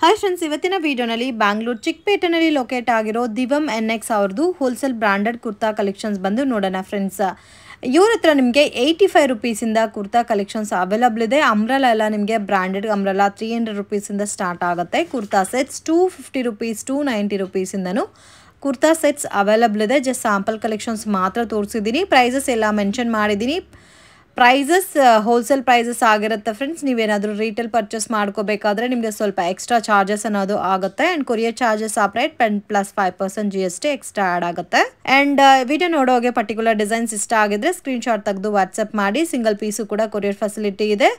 Hi friends, ಇವತ್ತಿನ ವಿಡಿಯೋನಲ್ಲಿ ಬ್ಯಾಂಗ್ಳೂರ್ ಚಿಕ್ಕಪೇಟೆನಲ್ಲಿ ಲೊಕೇಟ್ ಆಗಿರೋ ದಿವಮ್ NX ಅವ್ರದ್ದು ಹೋಲ್ಸೇಲ್ ಬ್ರಾಂಡೆಡ್ ಕುರ್ತಾ ಕಲೆಕ್ಷನ್ಸ್ ಬಂದು ನೋಡೋಣ ಫ್ರೆಂಡ್ಸ್. ಇವ್ರ ಹತ್ರ ನಿಮಗೆ 85 ರುಪೀಸಿಂದ ಕುರ್ತಾ ಕಲೆಕ್ಷನ್ಸ್ ಅವೈಲಬಲ್ ಇದೆ. ಅಂಬ್ರೆಲಾ ಎಲ್ಲ ನಿಮಗೆ ಬ್ರಾಂಡೆಡ್ ಅಂಬ್ರೆಲಾ 300 ರುಪೀಸಿಂದ ಸ್ಟಾರ್ಟ್ ಆಗುತ್ತೆ. ಕುರ್ತಾ ಸೆಟ್ಸ್ 250 ರುಪೀಸ್ 290 ರುಪೀಸಿಂದನೂ ಕುರ್ತಾ ಸೆಟ್ಸ್ ಅವೈಲಬಲ್ ಇದೆ. ಜಸ್ಟ್ ಸ್ಯಾಂಪಲ್ ಕಲೆಕ್ಷನ್ಸ್ ಮಾತ್ರ ತೋರಿಸಿದ್ದೀನಿ. ಪ್ರೈಸಸ್ ಎಲ್ಲ ಮೆನ್ಷನ್ ಮಾಡಿದ್ದೀನಿ. ಪ್ರೈಸಸ್ ಹೋಲ್ಸೇಲ್ ಪ್ರೈಸಸ್ ಆಗಿರುತ್ತೆ ಫ್ರೆಂಡ್ಸ್. ನೀವೇನಾದರೂ ರೀಟೇಲ್ ಪರ್ಚೇಸ್ ಮಾಡ್ಕೋಬೇಕಾದ್ರೆ ನಿಮಗೆ ಸ್ವಲ್ಪ ಎಕ್ಸ್ಟ್ರಾ ಚಾರ್ಜಸ್ ಅನ್ನೋದು ಆಗುತ್ತೆ. And courier charges separate +5% GST extra add ಆಗುತ್ತೆ. ಆ್ಯಂಡ್ ವಿಡಿಯೋ ನೋಡೋಗೆ ಪರ್ಟಿಕ್ಯುಲರ್ ಡಿಸೈನ್ಸ್ ಇಷ್ಟ ಆಗಿದ್ರೆ ಸ್ಕ್ರೀನ್ಶಾಟ್ ತೆಗೆದು ವಾಟ್ಸಪ್ ಮಾಡಿ. ಸಿಂಗಲ್ ಪೀಸು ಕೂಡ ಕೊರಿಯರ್ ಫೆಸಿಲಿಟಿ ಇದೆ.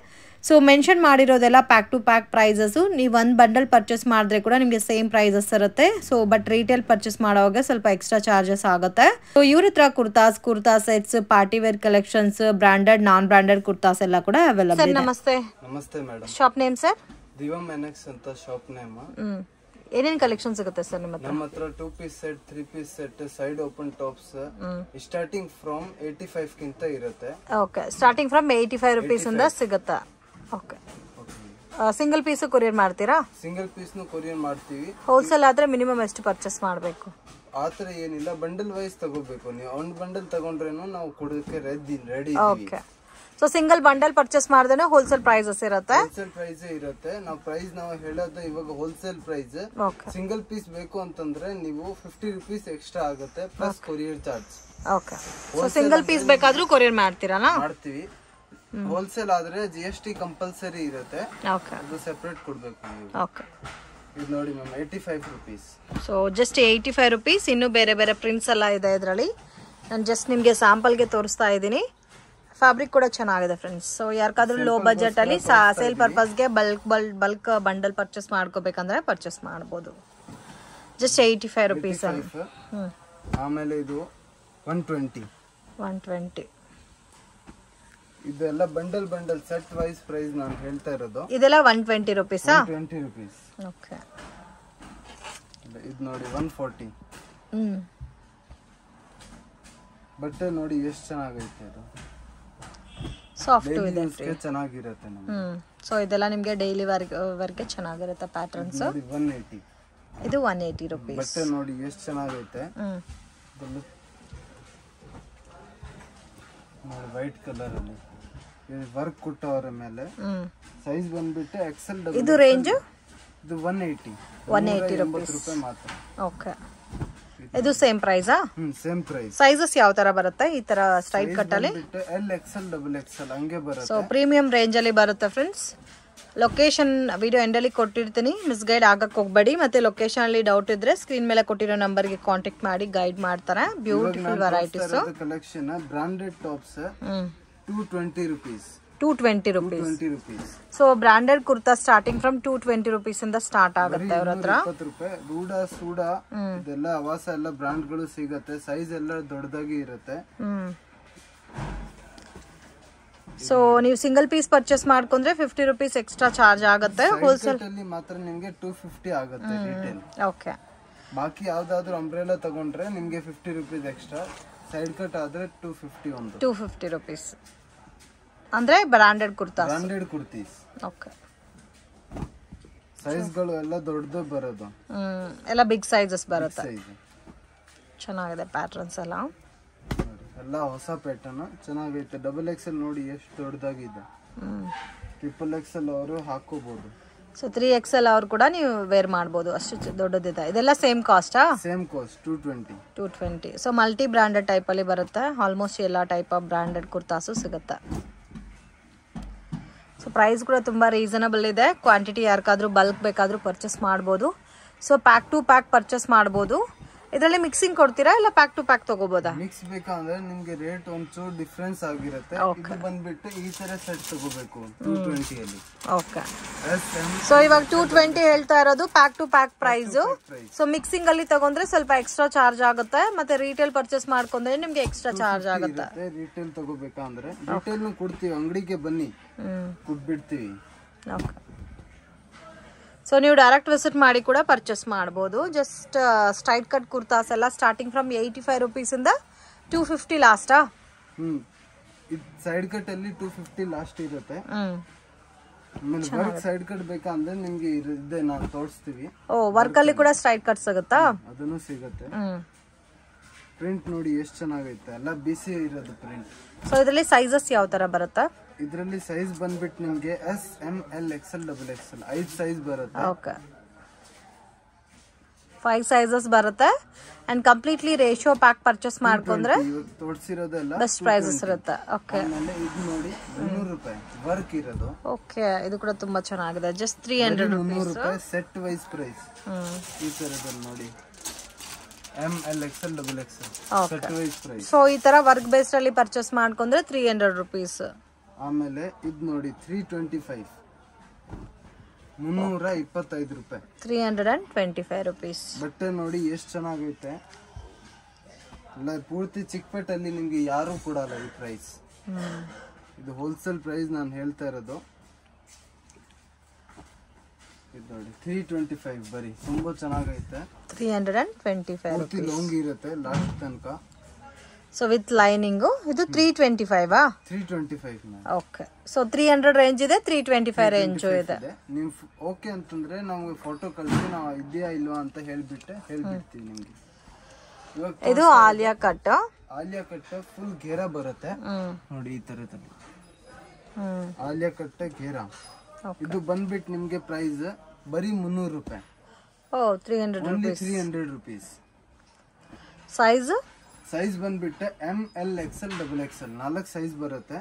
ಸೊ ಮೆನ್ಷನ್ ಮಾಡಿರೋದೆಲ್ಲ ಪ್ಯಾಕ್ ಟು ಪ್ಯಾಕ್ ಪ್ರೈಸಸ್ಸು. ನೀವು ಒಂದು ಬಂಡಲ್ ಪರ್ಚೇಸ್ ಮಾಡಿದ್ರೆ ಕೂಡ ನಿಮಗೆ ಸೇಮ್ ಪ್ರೈಸಸ್ ಇರುತ್ತೆ. ಸೊ ಬಟ್ ರೀಟೇಲ್ ಪರ್ಚೇಸ್ ಮಾಡೋವಾಗ ಸ್ವಲ್ಪ ಎಕ್ಸ್ಟ್ರಾ ಚಾರ್ಜಸ್ ಆಗುತ್ತೆ. ಸೊ ಇವ್ರ ಹತ್ರ kurta sets, party wear collections, branded non branded kurtas ಎಲ್ಲ ಕೂಡ ಅವೈಲಬಲ್ ಇದೆ. ನಮಸ್ತೆ. ನಮಸ್ತೆ madam. Shop name sir? ದಿವಮ್ NX ಅಂತ ಶಾಪ್ ನೇಮ್. ಏನೇನ್ ಕಲೆಕ್ಷನ್ ಸಿಗುತ್ತೆ ಸರ್ ನಿಮ್ಮ ಹತ್ರ? ನಮ್ಮ ಹತ್ರ 2 piece set, 3 piece set, side open tops starting from 85 ಗಿಂತ ಇರುತ್ತೆ. ಓಕೆ, ಸ್ಟಾರ್ಟಿಂಗ್ ಫ್ರಮ್ 85 ರುಪೀಸ್ ಇಂದ ಸಿಗುತ್ತಾ? ಓಕೆ. ಸಿಂಗಲ್ ಪೀಸ್ ಕೊರಿಯರ್ ಮಾಡ್ತೀರಾ? ಸಿಂಗಲ್ ಪೀಸ್ ನು ಕೊರಿಯರ್ ಮಾಡ್ತೀವಿ. ಹೋಲ್ಸೇಲ್ ಆದ್ರೆ ಮಿನಿಮಮ್ ಎಷ್ಟು ಪರ್ಚೇಸ್ ಮಾಡಬೇಕು? ಆತರ ಏನಿಲ್ಲ, ಬಂಡಲ್ ವೈಸ್ ತಗೋಬೇಕು. ನೀವು ಒಂದು ಬಂಡಲ್ ತಗೊಂಡ್ರೇನು ನಾವು ಕೊಡೋಕೆ ready. Okay. So single bundle purchase ಮಾಡಿದ್ರೆ ಹೋಲ್ಸೇಲ್ ಪ್ರೈಸಸ್ ಇರುತ್ತೆ? ಹೋಲ್ಸೇಲ್ ಪ್ರೈಸ್ ಇರುತ್ತೆ. ನಾವು ಹೇಳೋದು ಇವಾಗ ಹೋಲ್ಸೇಲ್ ಪ್ರೈಸ್. ಸಿಂಗಲ್ ಪೀಸ್ ಬೇಕು ಅಂತಂದ್ರೆ ನೀವು 50 ರುಪೀಸ್ ಎಕ್ಸ್ಟ್ರಾ ಆಗುತ್ತೆ plus courier charge. Okay. So single piece ಬೇಕಾದ್ರೂ ಕೊರಿಯರ್ ಮಾಡ್ತೀರಾ? ಮಾಡ್ತೀವಿ. ಹೋಲ್ಸೇಲ್ ಆದ್ರೆ GST ಕಂಪಲ್ಸರಿ ಇರುತ್ತೆ. ಅದು ಸೆಪರೇಟ್ ಕೊಡ್ಬೇಕು ನೀವು. ಓಕೆ. ಇದು ನೋಡಿ ma'am 85 rupees. So just 85 rupees. ಇನ್ನು ಬೇರೆ ಬೇರೆ ಪ್ರಿಂಟ್ಸ್ ಎಲ್ಲ ಇದೆ ಇದರಲ್ಲಿ. ನಾನು ಜಸ್ಟ್ ನಿಮಗೆ ಸ್ಯಾಂಪಲ್ಗೆ ತೋರಿಸ್ತಾ ಇದ್ದೀನಿ. ಫ್ಯಾಬ್ರಿಕ್ ಕೂಡ ಚೆನ್ನಾಗಿದೆ ಫ್ರೆಂಡ್ಸ್. ಸೊ ಯಾರಿಗಾದ್ರೂ ಲೋ ಬಜೆಟ್ ಅಲ್ಲಿ ಸೇಲ್ ಪರ್ಪಸ್ಗೆ ಬಲ್ಕ್ ಬಂಡಲ್ ಪರ್ಚೇಸ್ ಮಾಡ್ಕೋಬೇಕಂದ್ರೆ ಪರ್ಚೇಸ್ ಮಾಡ್ಬೋದು. Just 85 rupees. ಆಮೇಲೆ ಇದು 120. ಇದೆಲ್ಲ ಬಂಡಲ್ ಸೆಟ್ ವೈಸ್ ಪ್ರೈಸ್ ನಾನು ಹೇಳ್ತಾ ಇರೋದು. ಇದೆಲ್ಲ 120 ರುಪೀಸ್. 120 ರುಪೀಸ್. ಓಕೆ. ಇದು ನೋಡಿ 140. ಬಟ್ಟೆ ನೋಡಿ ಎಷ್ಟು ಚೆನ್ನಾಗೈತೆ. ಇದು ಸಾಫ್ಟ್ ಇದೆ, ಚೆನ್ನಾಗಿರುತ್ತೆ ನಮಗೆ. ಸೊ ಇದೆಲ್ಲ ನಿಮಗೆ ಡೈಲಿ ವರ್ಗೆ ಚೆನ್ನಾಗಿರುತ್ತೆ ಪ್ಯಾಟರ್ನ್ಸ್. 180. ಇದು 180 ರುಪೀಸ್. ಬಟ್ಟೆ ನೋಡಿ ಎಷ್ಟು ಚೆನ್ನಾಗೈತೆ. ನೋಡಿ ವೈಟ್ ಕಲರ್ ಅಲ್ಲಿ ವರ್ಕ್ ಕೊಟ್ಟವರ ಮೇಲೆ. ಸೈಜ್ ಬಂದ್ಬಿಟ್ಟು XL. ಇದು ರೇಂಜ್ ಇದು 180 ರೂಪಾಯಿ ಮಾತ್ರ. ಓಕೆ. ಇದು ಸೇಮ್ ಪ್ರೈಸಾ? Same price. ಸೈಜಸ್ ಯಾವ ತರ ಬರುತ್ತೆ ಈ ತರ ಸ್ಟ್ರೈಟ್ ಕಟ್ ಅಲ್ಲಿ? L, XL, XXL ಹಂಗೆ ಬರುತ್ತೆ. ಸೊ ಪ್ರೀಮಿಯಂ ರೇಂಜ್ ಅಲ್ಲಿ ಬರುತ್ತೆ ಫ್ರೆಂಡ್ಸ್. ಲೊಕೇಶನ್ ವಿಡಿಯೋ ಎಂಡ್ ಅಲ್ಲಿ ಕೊಟ್ಟಿರ್ತೀನಿ, ಮಿಸ್ಗೈಡ್ ಆಗಕ್ಕೆ ಹೋಗ್ಬೇಡಿ. ಮತ್ತೆ ಲೊಕೇಶನ್ ಅಲ್ಲಿ ಡೌಟ್ ಇದ್ರೆ ಸ್ಕ್ರೀನ್ ಮೇಲೆ ಕೊಟ್ಟಿರೋ ನಂಬರ್ಗೆ ಕಾಂಟ್ಯಾಕ್ಟ್ ಮಾಡಿ ಗೈಡ್ ಮಾಡ್ತಾರೆ. Beautiful varieties. Collection branded tops 220 rupees. 220 rupees. So branded kurta starting from 220 rupees ಇಂದ ಸ್ಟಾರ್ಟ್ ಆಗುತ್ತೆ ಅವ್ರ ಹತ್ರ. 20 ರೂಪಾಯಿ. ರೂಢ ಸೂಡ ಇದೆಲ್ಲ ಆವಾಸ ಎಲ್ಲ ಬ್ರಾಂಡ್ ಗಳು ಸಿಗುತ್ತೆ. ಸೈಜ್ ಎಲ್ಲ ದೊಡ್ಡದಾಗಿ ಇರುತ್ತೆ. ಸೊ ನೀವು ಸಿಂಗಲ್ ಪೀಸ್ ಪರ್ಚೇಸ್ ಮಾಡ್ಕೊಂಡ್ರೆ 50 ರುಪೀಸ್ ಎಕ್ಸ್ಟ್ರಾ ಚಾರ್ಜ್ ಆಗುತ್ತೆ. ಹೋಲ್ಸೇಲ್ ಅಲ್ಲಿ ಮಾತ್ರ ನಿಮಗೆ 250 ಆಗುತ್ತೆ ರಿಟೇಲ್. ಓಕೆ. ಬಾಕಿ ಯಾವ್ದಾದ್ರು ಅಂಬ್ರೆಲಾ ತಗೊಂಡ್ರೆ ನಿಮಗೆ 50 ರುಪೀಸ್ ಎಕ್ಸ್ಟ್ರಾ. ಸೈಡ್ ಕಟ್ ಆದ್ರೆ 250 ರುಪೀಸ್. ಅಂದ್ರೆ ಬ್ರಾಂಡೆಡ್ ಕುರ್ತೀಸ್. ಓಕೆ. ಸೈಜ್ ಗಳು ಎಲ್ಲ ದೊಡ್ಡದು ಬರೋದು. ಎಲ್ಲ ಬಿಗ್ ಸೈಜಸ್ ಬರುತ್ತೆ. ಚೆನ್ನಾಗಿದೆ ಪ್ಯಾಟರ್ನ್ಸ್ ಎಲ್ಲ ಹೊಸ ಪ್ಯಾಟರ್ನ್ ಚೆನ್ನಾಗೈತೆ. XXL ನೋಡಿ ಎಷ್ಟು ದೊಡ್ಡದಾಗಿದೆ. XXL ಅವರು ಹಾಕೋಬಹುದು. ಸೊ 3XL ಅವ್ರು ಕೂಡ ನೀವು ವೇರ್ ಮಾಡಬಹುದು, ಅಷ್ಟು ದೊಡ್ಡದಿದೆ. ಇದೆಲ್ಲ ಸೇಮ್ ಕಾಸ್ಟಾ? Same cost 220. So multi branded type ಅಲ್ಲಿ ಬರುತ್ತೆ. ಆಲ್ಮೋಸ್ಟ್ ಎಲ್ಲ ಟೈಪ್ ಆಫ್ ಬ್ರಾಂಡೆಡ್ ಕುರ್ತಾಸು ಸಿಗುತ್ತೆ. ಸೊ ಪ್ರೈಸ್ ಕೂಡ ತುಂಬ ರೀಸನಬಲ್ ಇದೆ. ಕ್ವಾಂಟಿಟಿ ಯಾರಿಗಾದ್ರೂ ಬಲ್ಕ್ ಬೇಕಾದರೂ ಪರ್ಚೇಸ್ ಮಾಡ್ಬೋದು. So pack to pack purchase ಮಾಡ್ಬೋದು. ಇದರಲ್ಲಿ ಮಿಕ್ಸಿಂಗ್ ಕೊಡ್ತೀರಾ ಇಲ್ಲ ಪ್ಯಾಕ್ ಟು ಪ್ಯಾಕ್ ತಗೋಬೋದಾ? ಮಿಕ್ಸ್ ಬೇಕಂದ್ರೆ ನಿಮ್ಗೆ ರೇಟ್ ಒಂಚೂರು ಡಿಫರೆನ್ಸ್ ಆಗಿರುತ್ತೆ. ಇದು ಬಂದ್ಬಿಟ್ಟು ಈ ತರ ಸೆಟ್ ತಗೋಬೇಕು 220 ಅಲ್ಲಿ. ಓಕೆ. ಸೊ ಇವಾಗ 220 ಹೇಳ್ತಾ ಇರೋದು pack to pack price. So mixing ಅಲ್ಲಿ ತಗೊಂಡ್ರೆ ಸ್ವಲ್ಪ ಎಕ್ಸ್ಟ್ರಾ ಚಾರ್ಜ್ ಆಗುತ್ತೆ. ಮತ್ತೆ ರೀಟೇಲ್ ಪರ್ಚೇಸ್ ಮಾಡ್ಕೊಂಡ್ರೆ ನಿಮ್ಗೆ ಎಕ್ಸ್ಟ್ರಾ ಚಾರ್ಜ್ ಆಗುತ್ತೆ. ರೀಟೇಲ್ ತಗೋಬೇಕಂದ್ರೆ ರೀಟೇಲ್ ಕೊಡ್ತೀವಿ, ಅಂಗಡಿಗೆ ಬನ್ನಿ ಕೊಟ್ಬಿಡ್ತೀವಿ. ಓಕೆ. ಸೊ ನೀವು ಡೈರೆಕ್ಟ್ ವಿಸಿಟ್ ಮಾಡಿ ಕೂಡ ಪರ್ಚೇಸ್ ಮಾಡ್ಬೋದು. ಜಸ್ಟ್ ಸ್ಟ್ರೈಟ್ ಕಟ್ ಕುರ್ತಾಸ್ ಎಲ್ಲ ಸ್ಟಾರ್ಟಿಂಗ್ ಫ್ರಮ್ 85 ರುಪೀಸ್ ಇಂದ 250 ಲಾಸ್ಟಾ? ಸೈಡ್ ಕಟ್ ಅಲ್ಲಿ 250 ಲಾಸ್ಟ್ ಇರುತ್ತೆ. ಆಮೇಲೆ ವರ್ಕ್ ಸೈಡ್ ಕಟ್ ಬೇಕಂದ್ರೆ ನಿಮ್ಗೆ ಇದೆ ನಾವು ತೋರಿಸ್ತೀವಿ. ಓ ವರ್ಕ್ ಅಲ್ಲಿ ಕೂಡ ಸ್ಟ್ರೈಟ್ ಕಟ್ ಸಿಗುತ್ತಾ? ಅದನ್ನು ಸಿಗುತ್ತೆ. ಪ್ರಿಂಟ್ ನೋಡಿ ಎಷ್ಟು ಚೆನ್ನಾಗೈತೆ, ಎಲ್ಲ ಬಿಸಿ ಇರೋದು ಪ್ರಿಂಟ್. ಸೊ ಇದರಲ್ಲಿ ಸೈಜಸ್ ಯಾವ ತರ ಬರುತ್ತಾ? ಇದರಲ್ಲಿ ಸೈಜ್ ಬಂದ್ಬಿಟ್ಟು ನಿಮ್ಗೆ S M L XL double XL 5 size ಬರುತ್ತೆ. ಓಕೆ 5 ಸೈಜಸ್ ಬರುತ್ತೆ and completely ratio pack purchase ಮಾಡ್ಕೊಂಡ್ರೆ ತೋರಿಸಿರೋದೆಲ್ಲ ಬೆಸ್ಟ್ ಪ್ರೈಸಸ್ ಇರುತ್ತೆ. ಓಕೆ ಆಮೇಲೆ ಇದು ನೋಡಿ 300 ರೂಪಾಯಿ ವರ್ಕ್ ಇರೋದು. ಓಕೆ ಇದು ಕೂಡ ತುಂಬಾ ಚೆನ್ನಾಗಿದೆ. ಜಸ್ಟ್ 300 ರೂಪಾಯಿ ಸೆಟ್ ವೈಸ್ ಪ್ರೈಸ್. ಈ ತರದಲ್ಲಿ ನೋಡಿ M L XL double XL set wise price. So ಈ ತರ ವರ್ಕ್ ಬೇಸ್ಡ್ ಅಲ್ಲಿ ಪರ್ಚೇಸ್ ಮಾಡ್ಕೊಂಡ್ರೆ 300 ರೂಪೀಸ್. ಆಮೇಲೆ ಇದು ನೋಡಿ 325 325 ರೂಪಾಯಿ 325 ರೂಪೀಸ್. ಬಟ್ಟೆ ನೋಡಿ ಎಷ್ಟು ಚೆನ್ನಾಗೈತೆ. ಎಲ್ಲ ಪೂರ್ತಿ ಚಿಕ್ಕಪೇಟಲ್ಲಿ ನಿಮ್ಗೆ ಯಾರು ಕೊಡಲ್ಲ ಈ ಪ್ರೈಸ್. ಇದು ಹೋಲ್ಸೇಲ್ ಪ್ರೈಸ್ ನಾನು ಹೇಳ್ತಾ ಇರೋದು. ಇದು ನೋಡಿ 325 ಬರೀ ತುಂಬಾ ಚೆನ್ನಾಗೈತೆ. 325 ಪೂರ್ತಿ ಲೋಂಗಿ ಇರುತ್ತೆ ಲಾಸ್ಟ್ ತನಕ. ಸೊ ವಿತ್ ಲೈನಿಂಗ್ ಇದು 325 325. ಓಕೆ ಸೊ 300 ರೇಂಜ್ ಇದೆ, 325 ರೇಂಜ್ ಇದೆ. ನೀವು ಓಕೆ ಅಂತಂದ್ರೆ ನಮ್ಗೆ ಫೋಟೋ ಕಳಿಸಿ, ನಾವು ಇದೆಯಾ ಇಲ್ವಾ ಅಂತ ಹೇಳ್ಬಿಡ್ತೀವಿ ನಿಮ್ಗೆ. ಇದು Alia cut. Alia cut full ಘೇರ ಬರುತ್ತೆ ನೋಡಿ ಈ ತರದಲ್ಲಿ. ಆಲಿಯಾ ಕಟ್ ಘೇರ ಇದು ಬಂದ್ಬಿಟ್ಟು ನಿಮ್ಗೆ ಪ್ರೈಸ್ ಬರೀ 300 ರೂಪಾಯಿ. ಓ 300 ರೂಪೀಸ್. ಸೈಜ್ ಬಂದ್ಬಿಟ್ಟು M L XL double Excel 4 size ಬರುತ್ತೆ.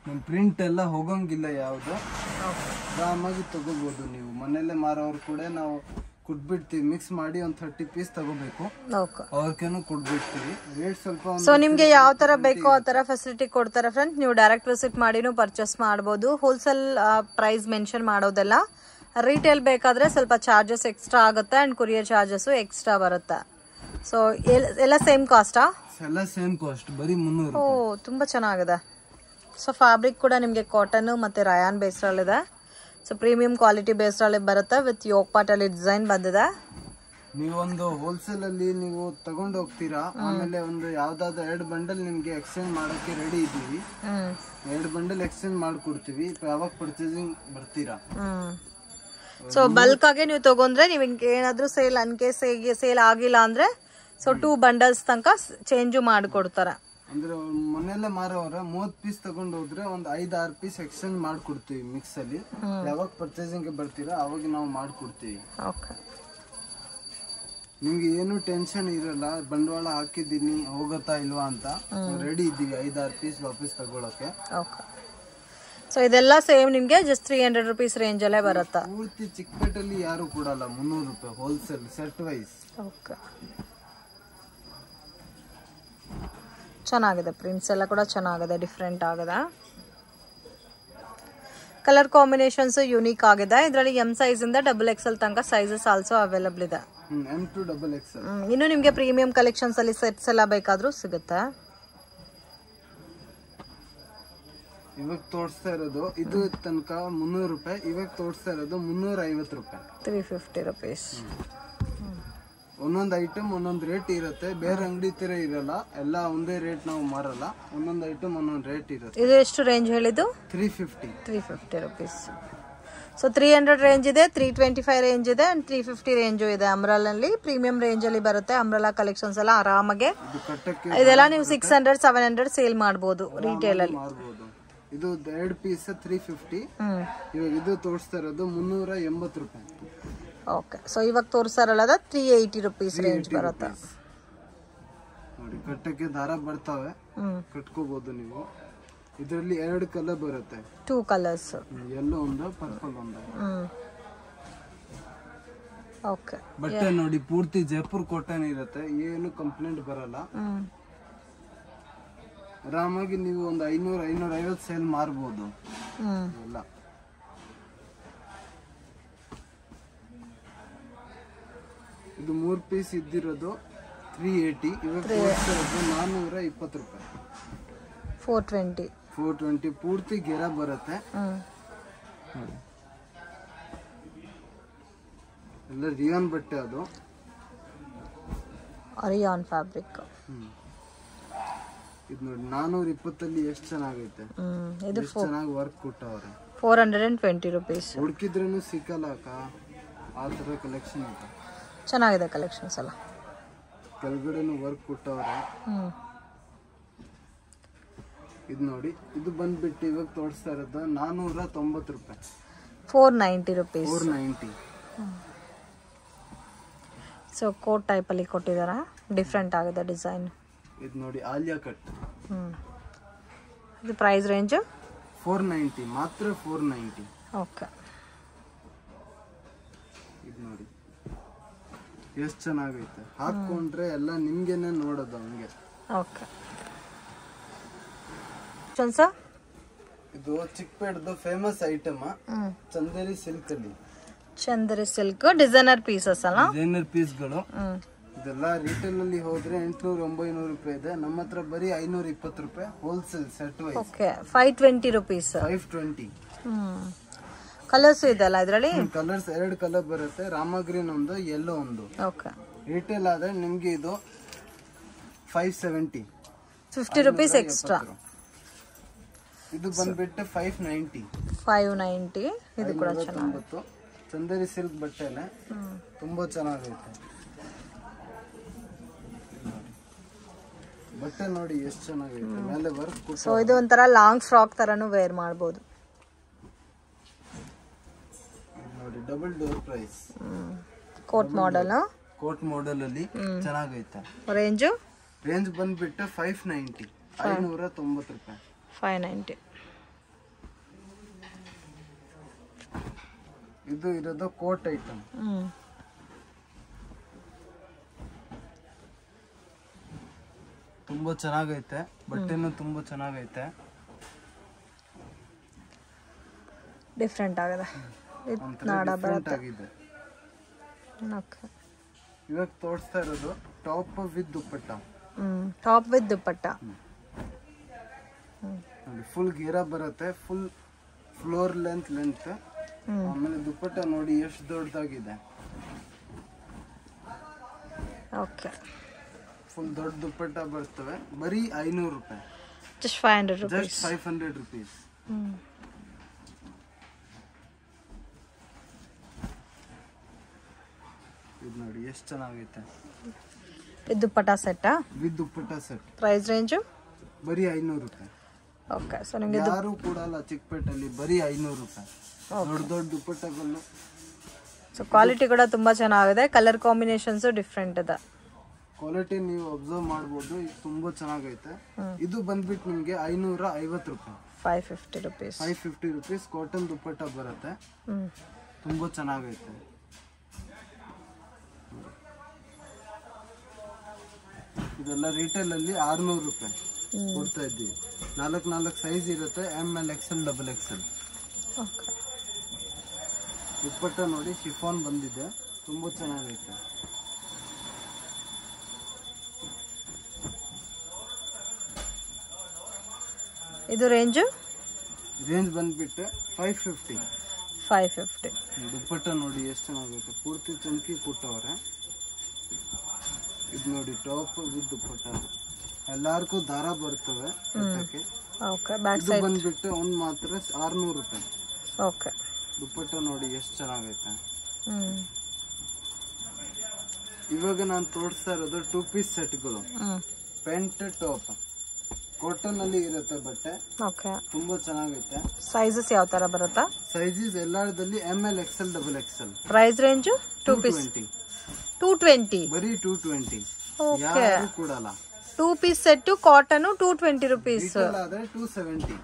ನಿಮ್ ಪ್ರಿಂಟ್ ಎಲ್ಲ ಹೋಗಂಗಿಲ್ಲ ಯಾವ್ದು, ಆರಾಮಾಗಿ ತಗೋಬಹುದು ನೀವು. ಮನೆಯಲ್ಲೇ ಮಾರೋರು ಕೂಡ ನಾವು ಕೊಟ್ಬಿಡ್ತೀವಿ, ಮಿಕ್ಸ್ ಮಾಡಿ ಒಂದ್ 30 ಪೀಸ್ ತಗೋಬೇಕು, ಅವ್ರಿಗೇನು ಕೊಟ್ಬಿಡ್ತೀವಿ. ರೇಟ್ ಸ್ವಲ್ಪ. ಸೊ ನಿಮ್ಗೆ ಯಾವ ತರ ಬೇಕೋ ಆ ತರ ಫೆಸಿಲಿಟಿ ಕೊಡ್ತಾರೆ ಫ್ರೆಂಡ್ಸ್. ನೀವು ಡೈರೆಕ್ಟ್ ವಿಸಿಟ್ ಮಾಡಿನೂ ಪರ್ಚೇಸ್ ಮಾಡಬಹುದು. ಹೋಲ್ಸೇಲ್ ಪ್ರೈಸ್ ಮೆನ್ಷನ್ ಮಾಡೋದೆಲ್ಲ. ರಿಟೇಲ್ ಬೇಕಾದ್ರೆ ಸ್ವಲ್ಪ ಚಾರ್ಜಸ್ ಎಕ್ಸ್ಟ್ರಾ ಆಗುತ್ತೆ ಅಂಡ್ ಕೊರಿಯರ್ ಚಾರ್ಜಸ್ ಎಕ್ಸ್ಟ್ರಾ ಬರುತ್ತೆ. ಸೊ ಎಲ್ಲ ಸೇಮ್ ಕಾಸ್ಟಾ? ಎಲ್ಲ ಸೇಮ್ ಕಾಸ್ಟ್, ಬರೀ 300. ಓ ತುಂಬಾ ಚೆನ್ನಾಗಿದೆ. ಸೊ ಫ್ಯಾಬ್ರಿಕ್ ಕೂಡ ನಿಮ್ಗೆ ಕಾಟನ್ ಮತ್ತೆ ರಯಾನ್ ಬೇಸ್ಡ್ ಇದೆ. ಸೊ ಪ್ರೀಮಿಯಂ ಕ್ವಾಲಿಟಿ ಬೇಸ್ಡ್ ಅಲ್ಲಿ ಬರುತ್ತೆ. ವಿತ್ ಯೋಗ್ ಪಾರ್ಟ್ ಅಲ್ಲಿ ಡಿಸೈನ್ ಬಂದಿದೆ. ನೀವೊಂದು ಹೋಲ್ಸೇಲ್ ಅಲ್ಲಿ ನೀವು ತಗೊಂಡು ಹೋಗ್ತೀರಾ, ಆಮೇಲೆ ಒಂದು ಯಾವ್ದಾದ್ರು 2 ಬಂಡಲ್ ನಿಮ್ಗೆ ಎಕ್ಸ್ಚೇಂಜ್ ಮಾಡಕ್ಕೆ ರೆಡಿ ಇದೀವಿ. 2 ಬಂಡಲ್ ಎಕ್ಸ್ಚೇಂಜ್ ಮಾಡ್ಕೊಡ್ತೀವಿ, ಯಾವಾಗ ಪರ್ಚೇಸಿಂಗ್ ಬರ್ತೀರಾ. ಸೊ ಬಲ್ಕ್ ಆಗಿ ನೀವು ತಗೊಂಡ್ರೆ ನಿಮ್ಗೆ ಏನಾದ್ರು ಸೇಲ್ ಅನ್ಕೇಸ್ ಸೇಲ್ ಆಗಿಲ್ಲ ಅಂದ್ರೆ ಸೊ 2 ಬಂಡಲ್ಸ್ ತನಕ ಚೇಂಜ್ ಮಾಡಿಕೊಡ್ತಾರೆ. ಅಂದ್ರೆ ಮನೆಯಲ್ಲೇ ಮಾರೋರ 30 ಪೀಸ್ ತಗೊಂಡು ಹೋದ್ರೆ ಒಂದು 5-6 ಪೀಸ್ ಎಕ್ಸ್ಚೇಂಜ್ ಮಾಡ್ಕೊಡ್ತೀವಿ ಮಿಕ್ಸ್ ಅಲ್ಲಿ. ಯಾವಾಗ ಪರ್ಚೇಸಿಂಗ್ ಬರ್ತೀರಾ ಅವಾಗ ನಾವು ಮಾಡ್ಕೊಡ್ತೀವಿ. ನಿಮ್ಗೆ ಏನು ಟೆನ್ಷನ್ ಇರಲ್ಲ, ಬಂಡವಾಳ ಹಾಕಿದ್ದೀನಿ ಹೋಗತ್ತಾ ಇಲ್ವಾ ಅಂತ. ರೆಡಿ ಇದ್ದೀವಿ 5-6 ಪೀಸ್ ವಾಪಸ್ ತಗೊಳಕ್ಕೆ. ಸೊ ಇದೆಲ್ಲ ಸೇಮ್ ನಿಮ್ಗೆ ಜಸ್ಟ್ 300 ರೂಪೀಸ್ ರೇಂಜ್ ಅಲ್ಲೇ ಬರುತ್ತೆ. ಪೂರ್ತಿ ಚಿಕ್ಕಪೇಟಲ್ಲಿ ಯಾರು ಕೊಡಲ್ಲ 300 ರೂಪಾಯಿ ಹೋಲ್ಸೇಲ್ ಸೆಟ್ ವೈಸ್. ಚೆನ್ನಾಗಿದೆ, ಪ್ರಿಂಟ್ಸ್ ಎಲ್ಲ ಕೂಡ ಚೆನ್ನಾಗಿದೆ, ಡಿಫ್ರೆಂಟ್ ಆಗಿದೆ. ಕಲರ್ ಕಾಂಬಿನೇಷನ್ಸ್ ಯೂನಿಕ್ ಆಗಿದೆ. ಇದರಲ್ಲಿ ಎಂ ಸೈಜ್ ಇಂದ XXL ತನಕ ಸೈಜಸ್ ಆಲ್ಸೋ ಅವೈಲಬಲ್ ಇದೆ. M to XXL. ಇನ್ನು ನಿಮ್ಗೆ ಪ್ರೀಮಿಯಂ ಕಲೆಕ್ಷನ್ಸ್ ಅಲ್ಲಿ ಸೆಟ್ಸ್ ಎಲ್ಲ ಬೇಕಾದ್ರೂ ಸಿಗುತ್ತೆ. ಇವಾಗ ತೋರಿಸ್ತಾ ಇರೋದು ಇದು ತನಕ 300 ರೂಪಾಯಿ, ಇವಾಗ ತೋರಿಸ್ತಾ ಇರೋದು 350 ರೂಪಾಯಿ, 350 ರೂಪೀಸ್. ಒಂದೊಂದು ಐಟಮ್ ಒಂದೊಂದು ರೇಟ್ ಇರುತ್ತೆ, ಬೇರೆ ಅಂಗಡಿ ತರ ಇರಲ್ಲ, ಎಲ್ಲ ಒಂದೇ ರೇಟ್ ನಾವು ಮಾರಲ್ಲ, ಒಂದೊಂದು ಐಟಮ್ ಒಂದೊಂದು ರೇಟ್ ಇರುತ್ತೆ. ಇದು ಎಷ್ಟು ರೇಂಜ್ ಹೇಳಿದ್ದು? 350 ರೂಪೀಸ್. ಸೊ 300 ರೇಂಜ್ ಇದೆ, 325 ರೇಂಜ್ ಇದೆ ಅಂಡ್ 350 ರೇಂಜು ಇದೆ. ಅಂಬ್ರೆಲಲ್ಲಿ ಪ್ರೀಮಿಯಂ ರೇಂಜ್ ಅಲ್ಲಿ ಬರುತ್ತೆ. ಅಂಬ್ರೆಲಾ ಕಲೆಕ್ಷನ್ಸ್ ಎಲ್ಲ ಆರಾಮಾಗಿ ಇದೆಲ್ಲ ನೀವು 600-700 ಸೇಲ್ ಮಾಡಬಹುದು ರಿಟೇಲ್ ಅಲ್ಲಿ. ಇದು 2 ಪೀಸ್ 350. ಇವಾಗ ಇದು ತೋರಿಸ್ತಾ ಇರೋದು 380 ರೂಪಾಯಿ. ಓಕೆ, ಸೊ ಇವಾಗ ತೋರಿಸ್ತಾ ಇರೋದು 380 ರೂಪೀಸ್ ರೇಂಜ್ ಬರುತ್ತೆ. ನೋಡಿ ಕಟ್ಟಕ್ಕೆ ದಾರ ಬರ್ತಾವೆ, ಕಟ್ಕೋಬಹುದು ನೀವು. ಇದರಲ್ಲಿ 2 ಕಲರ್ ಬರುತ್ತೆ, 2 ಕಲರ್ಸ್, ಯೆಲ್ಲೋ ಒಂದು, ಪರ್ಪಲ್ ಒಂದು. ಓಕೆ, ಬಟ್ಟೆ ನೋಡಿ ಪೂರ್ತಿ ಜೈಪುರ್ ಕಾಟನ್ ಇರುತ್ತೆ, ಏನು ಕಂಪ್ಲೇಂಟ್ ಬರಲ್ಲ. ಆರಾಮಾಗಿ ನೀವು ಒಂದು 500-550 ಸೇಲ್ ಮಾರಬಹುದು ಎಲ್ಲ. ಇದು 3 ಪೀಸ್ ಇದ್ದಿರೋದು 380, ಇವಾಗ 420 ರೂಪಾಯಿ. 420 ಪೂರ್ತಿ ಗೆರ ಬರುತ್ತೆ. ಎಲ್ಲ ರಿಯಾನ್ ಬಟ್ಟೆ, ಅದು ರಿಯಾನ್ ಫ್ಯಾಬ್ರಿಕ್. ಇದು ನೋಡಿ 420 ಅಲ್ಲಿ ಎಷ್ಟು ಚೆನ್ನಾಗೈತೆ, ಎಷ್ಟು ಚೆನ್ನಾಗಿ ವರ್ಕ್ ಕೊಟ್ಟವ್ರೆ. 420 rupees. ಹುಡುಕಿದ್ರೂ ಸಿಕ್ಕಲ್ಲ ಅಕ್ಕ, ಆ ಥರ ಕಲೆಕ್ಷನ್ ಇದೆ. ಚೆನ್ನಾಗಿದೆ ಕಲೆಕ್ಷನ್ಸ್ ಎಲ್ಲ. ಕೆಳಗಡೆನೂ ವರ್ಕ್ ಕೊಟ್ಟವ್ರೆ. ಇದು ನೋಡಿ, ಇದು ಬಂದ್ಬಿಟ್ಟು ಇವಾಗ ತೋರಿಸ್ತಾ ಇರೋದು 490 ರೂಪಾಯಿ. 490 rupees. 490. ಸೊ ಕೋಟ್ ಟೈಪಲ್ಲಿ ಕೊಟ್ಟಿದ್ದಾರೆ, ಡಿಫ್ರೆಂಟ್ ಆಗಿದೆ ಡಿಸೈನ್. ಇದು ನೋಡಿ ಆಲಿಯಾ ಕಟ್. ಇದು ಪ್ರೈಸ್ ರೇಂಜು 490, ಮಾತ್ರ 490. ಓಕೆ. ಇದು ನೋಡಿ ಎಷ್ಟು ಚೆನ್ನಾಗೈತೆ, ಹಾಕೊಂಡ್ರೆ ಎಲ್ಲ ನಿಮ್ಗೆನೆ ನೋಡೋದು ಹಂಗೆ. ಓಕೆ. ಇದು ಚಿಕ್ಕಪೇಟದ ಫೇಮಸ್ ಐಟಮ್, ಚಂದೇರಿ ಸಿಲ್ಕ್ ಅಲ್ಲಿ. ಚಂದೇರಿ ಸಿಲ್ಕ್ ಡಿಸೈನರ್ ಪೀಸಸ್ ಅಲ್ಲ, ಡಿಸೈನರ್ ಪೀಸ್ಗಳು. ಇದೆಲ್ಲ ರಿಟೇಲ್ ಅಲ್ಲಿ ಹೋದ್ರೆ 800-900 ರೂಪಾಯಿ ಇದೆ. ನಮ್ಮ ಹತ್ರ ಬರೀ 520 ರೂಪಾಯಿ wholesale set wise. Okay. 520 rupees. 520. Colours ಇದೆಲ್ಲ ಇದರಲ್ಲಿ. ಕಲರ್ಸ್ 2 ಕಲರ್ ಬರುತ್ತೆ, ರಾಮ ಗ್ರೀನ್ ಒಂದು, ಯೆಲ್ಲೋ ಒಂದು. ಓಕೆ. ರಿಟೇಲ್ ಆದ್ರೆ ನಿಮ್ಗೆ ಇದು 570, 50 rupees ಎಕ್ಸ್ಟ್ರಾ. ಇದು ಬಂದ್ಬಿಟ್ಟು 590. 590. ಇದು ಕೂಡ ಚೆನ್ನಾಗಿದೆ. ಚಂದೇರಿ ಸಿಲ್ಕ್ ಬಟ್ಟೆನೆ ತುಂಬಾ ಚೆನ್ನಾಗೈತೆ. ಬಟ್ಟೆ ನೋಡಿ ಎಷ್ಟು ಚೆನ್ನಾಗೈತೆ, ಮೇಲೆ ವರ್ಕ್. ಸೊ ಇದು ಒಂಥರ ಲಾಂಗ್ ಫ್ರಾಕ್ ತರನು ವೇರ್ ಮಾಡಬಹುದು. ನೋಡಿ double door price, coat model. Coat model ಅಲ್ಲಿ ಚೆನ್ನಾಗೈತೆ. ರೇಂಜ್ ಬಂದ್ಬಿಟ್ಟು 590, 590 ರೂಪಾಯಿ. 590. ಇದು ಇರೋದು ಕೋಟ್ ಐಟಮ್. ತುಂಬಾ ಚೆನ್ನಾಗೈತೆ, ಬಟ್ಟೆನೂ ತುಂಬಾ ಚೆನ್ನಾಗೈತೆ. ಡಿಫ್ರೆಂಟ್ ಆಗಿದೆ. ಇವಾಗ ತೋರಿಸ್ತಾ ಇರೋದು top with dupatta. Top with dupatta. Full ಗೇರಾ ಬರುತ್ತೆ, ಫುಲ್ ಫ್ಲೋರ್ ಲೆಂತ್. ಆಮೇಲೆ ದುಪ್ಪಟ್ಟ ನೋಡಿ ಎಷ್ಟು ದೊಡ್ಡದಾಗಿದೆ. ಓಕೆ. ಫುಲ್ ದೊಡ್ಡ ದುಪ್ಪಟ್ಟ ಬರ್ತವೆ, ಬರೀ 500 ರೂಪಾಯಿ. Just 500 rupees. Just 500 rupees. ಇದು ನೋಡಿ ಎಷ್ಟು ಚೆನ್ನಾಗೈತೆ. ಇದು dupatta set. With dupatta set. Price range ಬರೀ 500 ರೂಪಾಯಿ. ಓಕೆ. ಸೊ ನಿಮಗೆ ಯಾರು ಕೊಡಲ್ಲ ಚಿಕ್ಕಪೇಟೆಯಲ್ಲಿ, ಬರೀ 500 ರೂಪಾಯಿ. ದೊಡ್ಡ ದುಪ್ಪಟ್ಟಗಳು. ಸೊ ಕ್ವಾಲಿಟಿ ಕೂಡ ತುಂಬಾ ಚೆನ್ನಾಗಿದೆ, ಕಲರ್ ಕಾಂಬಿನೇಷನ್ಸ್ ಡಿಫ್ರೆಂಟ್ ಇದೆ. ಕ್ವಾಲಿಟಿ ನೀವು ಅಬ್ಸರ್ವ್ ಮಾಡಬಹುದು, ಇದು ತುಂಬಾ ಚೆನ್ನಾಗೈತೆ. ಇದು ಬಂದ್ಬಿಟ್ಟು ನಿಮ್ಗೆ 550 ರೂಪಾಯಿ. 550 rupees. 550 rupees ಕಾಟನ್ ದುಪ್ಪಟ್ಟ ಬರುತ್ತೆ. ತುಂಬಾ ಚೆನ್ನಾಗೈತೆ. ಇದೆಲ್ಲ ರಿಟೇಲ್ ಅಲ್ಲಿ 600 ರೂಪಾಯಿ ಕೊಡ್ತಾ ಇದ್ದೀವಿ. 4 ಸೈಜ್ ಇರುತ್ತೆ, ML XL XXL. ದುಪ್ಪಟ್ಟ ನೋಡಿ ಶಿಫಾನ್ ಬಂದಿದೆ, ತುಂಬಾ ಚೆನ್ನಾಗೈತೆ. ಇದು ರೇಂಜ್ ಬಂದ್ಬಿಟ್ಟು 550. 550. ದುಪ್ಪಟ್ಟ ನೋಡಿ ಎಷ್ಟು ಚೆನ್ನಾಗೈತೆ, ಪೂರ್ತಿ ಚಮಕಿ ಕೊಟ್ಟವ್ರೆ. ಇದು ನೋಡಿ ಟಾಪ್ ವಿತ್ ದುಪ್ಪಟ್ಟ, ಎಲ್ಲಾರ್ಗೂ ದಾರ ಬರ್ತವೆ. ಇದು ಬಂದ್ಬಿಟ್ಟು ಒಂದ್ ಮಾತ್ರ 600 ರೂಪಾಯಿ. ಓಕೆ. ದುಪ್ಪಟ್ಟ ನೋಡಿ ಎಷ್ಟು ಚೆನ್ನಾಗೈತೆ. ಇವಾಗ ನಾನು ತೋರಿಸ್ತಾ ಇರೋದು 2 ಪೀಸ್ ಸೆಟ್ಗಳು. ಪ್ಯಾಂಟ್ ಟಾಪ್ ಕಾಟನ್ ಅಲ್ಲಿ ಇರುತ್ತೆ ಬಟ್ಟೆ. ತುಂಬಾ ಚೆನ್ನಾಗೈತೆ. ಸೈಜಸ್ ಯಾವ ತರ ಬರುತ್ತಾ? ಸೈಜಸ್ ಎಲ್ಲಾದ್ರಲ್ಲಿ ML XL XXL. Price range 220. ಬರೀ 220. ಯಾರು ಕೊಡಲ್ಲ. 2 ಪೀಸ್ ಸೆಟ್ ಕಾಟನ್ 220 rupees. ಆದ್ರೆ 270.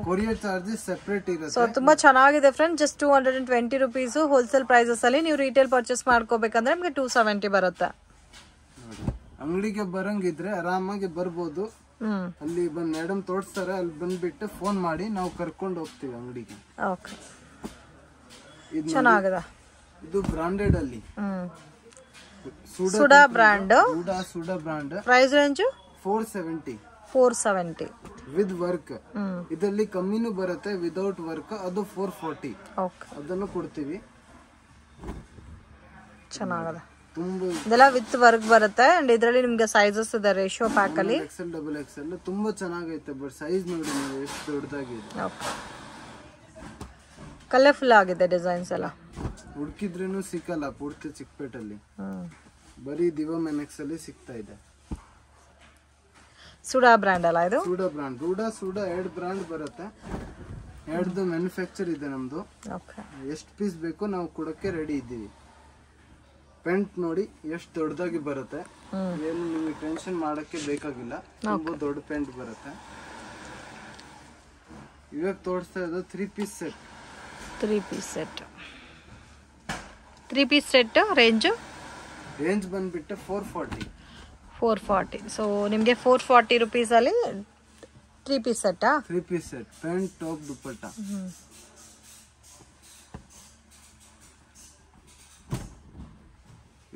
ಕೊರಿಯರ್ ಚಾರ್ಜಸ್ ಸೆಪರೇಟ್ ಇರುತ್ತೆ. ಸೊ ತುಂಬಾ ಚೆನ್ನಾಗಿದೆ friend. Just 220 rupees wholesale prices ಅಲ್ಲಿ ನೀವು ರಿಟೇಲ್ ಪರ್ಚೇಸ್ ಮಾಡ್ಕೋಬೇಕಂದ್ರೆ ನಿಮಗೆ 270 ಬರುತ್ತೆ. ಅಂಗಡಿಗೆ ಬರಂಗಿದ್ರೆ ಆರಾಮಾಗಿ ಬರ್ಬೋದು. ಅಲ್ಲಿ ಬಂದ್ ಮೇಡಮ್ ತೋರಿಸ್ತಾರೆ, ಅಲ್ಲಿ ಬಂದ್ಬಿಟ್ಟು ಫೋನ್ ಮಾಡಿ ನಾವು ಕರ್ಕೊಂಡು ಹೋಗ್ತೀವಿ ಅಂಗಡಿಗೆ. ಓಕೆ. ಚೆನ್ನಾಗಿದೆ. ಇದು ಬ್ರಾಂಡೆಡ್ ಅಲ್ಲಿ ಸುಡಾ brand. Price range 470 with work. ಇದರಲ್ಲಿ ಕಮ್ಮಿನೂ ಬರುತ್ತೆ, ವಿದೌಟ್ ವರ್ಕ್ ಅದು 440. ಅದನ್ನು ಕೊಡ್ತೀವಿ. ಚೆನ್ನಾಗಿದೆ. ಇದೆಲ್ಲ ವಿತ್ ವರ್ಕ್ ಬರುತ್ತೆ. ಅಂಡ್ ಇದರಲ್ಲಿ ನಿಮ್ಗೆ ಸೈಜಸ್ ಇದೆ ರೇಷಿಯೋ ಪ್ಯಾಕ್ ಅಲ್ಲಿ. XL XXL ತುಂಬಾ ಚೆನ್ನಾಗೈತೆ. ಬಟ್ ಸೈಜ್ ನೋಡಿ ನೀವು ಎಷ್ಟು ದೊಡ್ಡದಾಗಿದೆ. ಕಲರ್ಫುಲ್ ಆಗಿದೆ ಡಿಸೈನ್ಸ್ ಎಲ್ಲ. ಹುಡುಕಿದ್ರೇನು ಸಿಕ್ಕಲ್ಲ ಪೂರ್ತಿ ಚಿಕ್ಕಪೇಟಲ್ಲಿ. ಬರೀ ದಿವಮ್ NX ಅಲ್ಲಿ ಸಿಗ್ತಾ ಇದೆ. ಸುಡಾ ಬ್ರ್ಯಾಂಡ್ ಅಲ್ಲ ಇದು? ಸುಡಾ ಬ್ರ್ಯಾಂಡ್. ಸುಡಾ 2 ಬ್ರ್ಯಾಂಡ್ ಬರುತ್ತೆ. 2 ಮ್ಯಾನುಫ್ಯಾಕ್ಚರ್ ಇದೆ ನಮ್ದು. ಎಷ್ಟು ಪೀಸ್ ಬೇಕು ನಾವು ಕೊಡಕ್ಕೆ ರೆಡಿ ಇದ್ದೀವಿ. ಪೆಂಟ್ ನೋಡಿ ಎಷ್ಟು ದೊಡ್ಡದಾಗಿ ಬರುತ್ತೆ. ಏನು ನಿಮಗೆ ಟೆನ್ಷನ್ ಮಾಡಕ್ಕೆ ಬೇಕಾಗಿಲ್ಲ. ತುಂಬಾ ದೊಡ್ಡ ಪೆಂಟ್ ಬರುತ್ತೆ. ಇವಾಗ ತೋರಿಸ್ತಾ ಇರೋದು 3 piece set. 3 piece set. 3 piece set range ಬಂದ್ಬಿಟ್ಟು 440. 440. ಸೊ ನಿಮಗೆ 440 ರೂಪೀಸಲ್ಲಿ 3 ಪೀಸ್ ಸೆಟ್ಟಾ? 3 piece set pant top dupatta.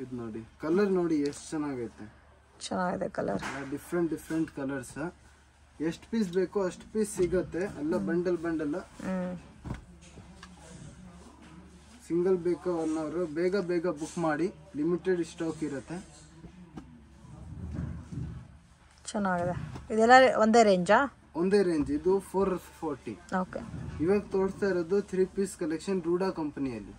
ಇದು ನೋಡಿ ಕಲರ್ ನೋಡಿ ಎಷ್ಟು ಚೆನ್ನಾಗೈತೆ. ಚೆನ್ನಾಗಿದೆ ಕಲರ್. Different colours. ಎಷ್ಟು ಪೀಸ್ ಬೇಕೋ ಅಷ್ಟು ಪೀಸ್ ಸಿಗುತ್ತೆ. ಎಲ್ಲ ಬಂಡಲ್ ಸಿಂಗಲ್ ಬೇಕು ಅನ್ನೋರು ಬೇಗ ಬುಕ್ ಮಾಡಿ. ಲಿಮಿಟೆಡ್ ಸ್ಟಾಕ್ ಇರುತ್ತೆ. ಚೆನ್ನಾಗಿದೆ. ಇದೆಲ್ಲ ಒಂದೇ ರೇಂಜಾ? ಒಂದೇ ರೇಂಜ್. ಇದು 440. ಓಕೆ. ಇವಾಗ ತೋರಿಸ್ತಾ ಇರೋದು 3 ಪೀಸ್ ಕಲೆಕ್ಷನ್ ರೂಡಾ ಕಂಪನಿಯಲ್ಲಿ.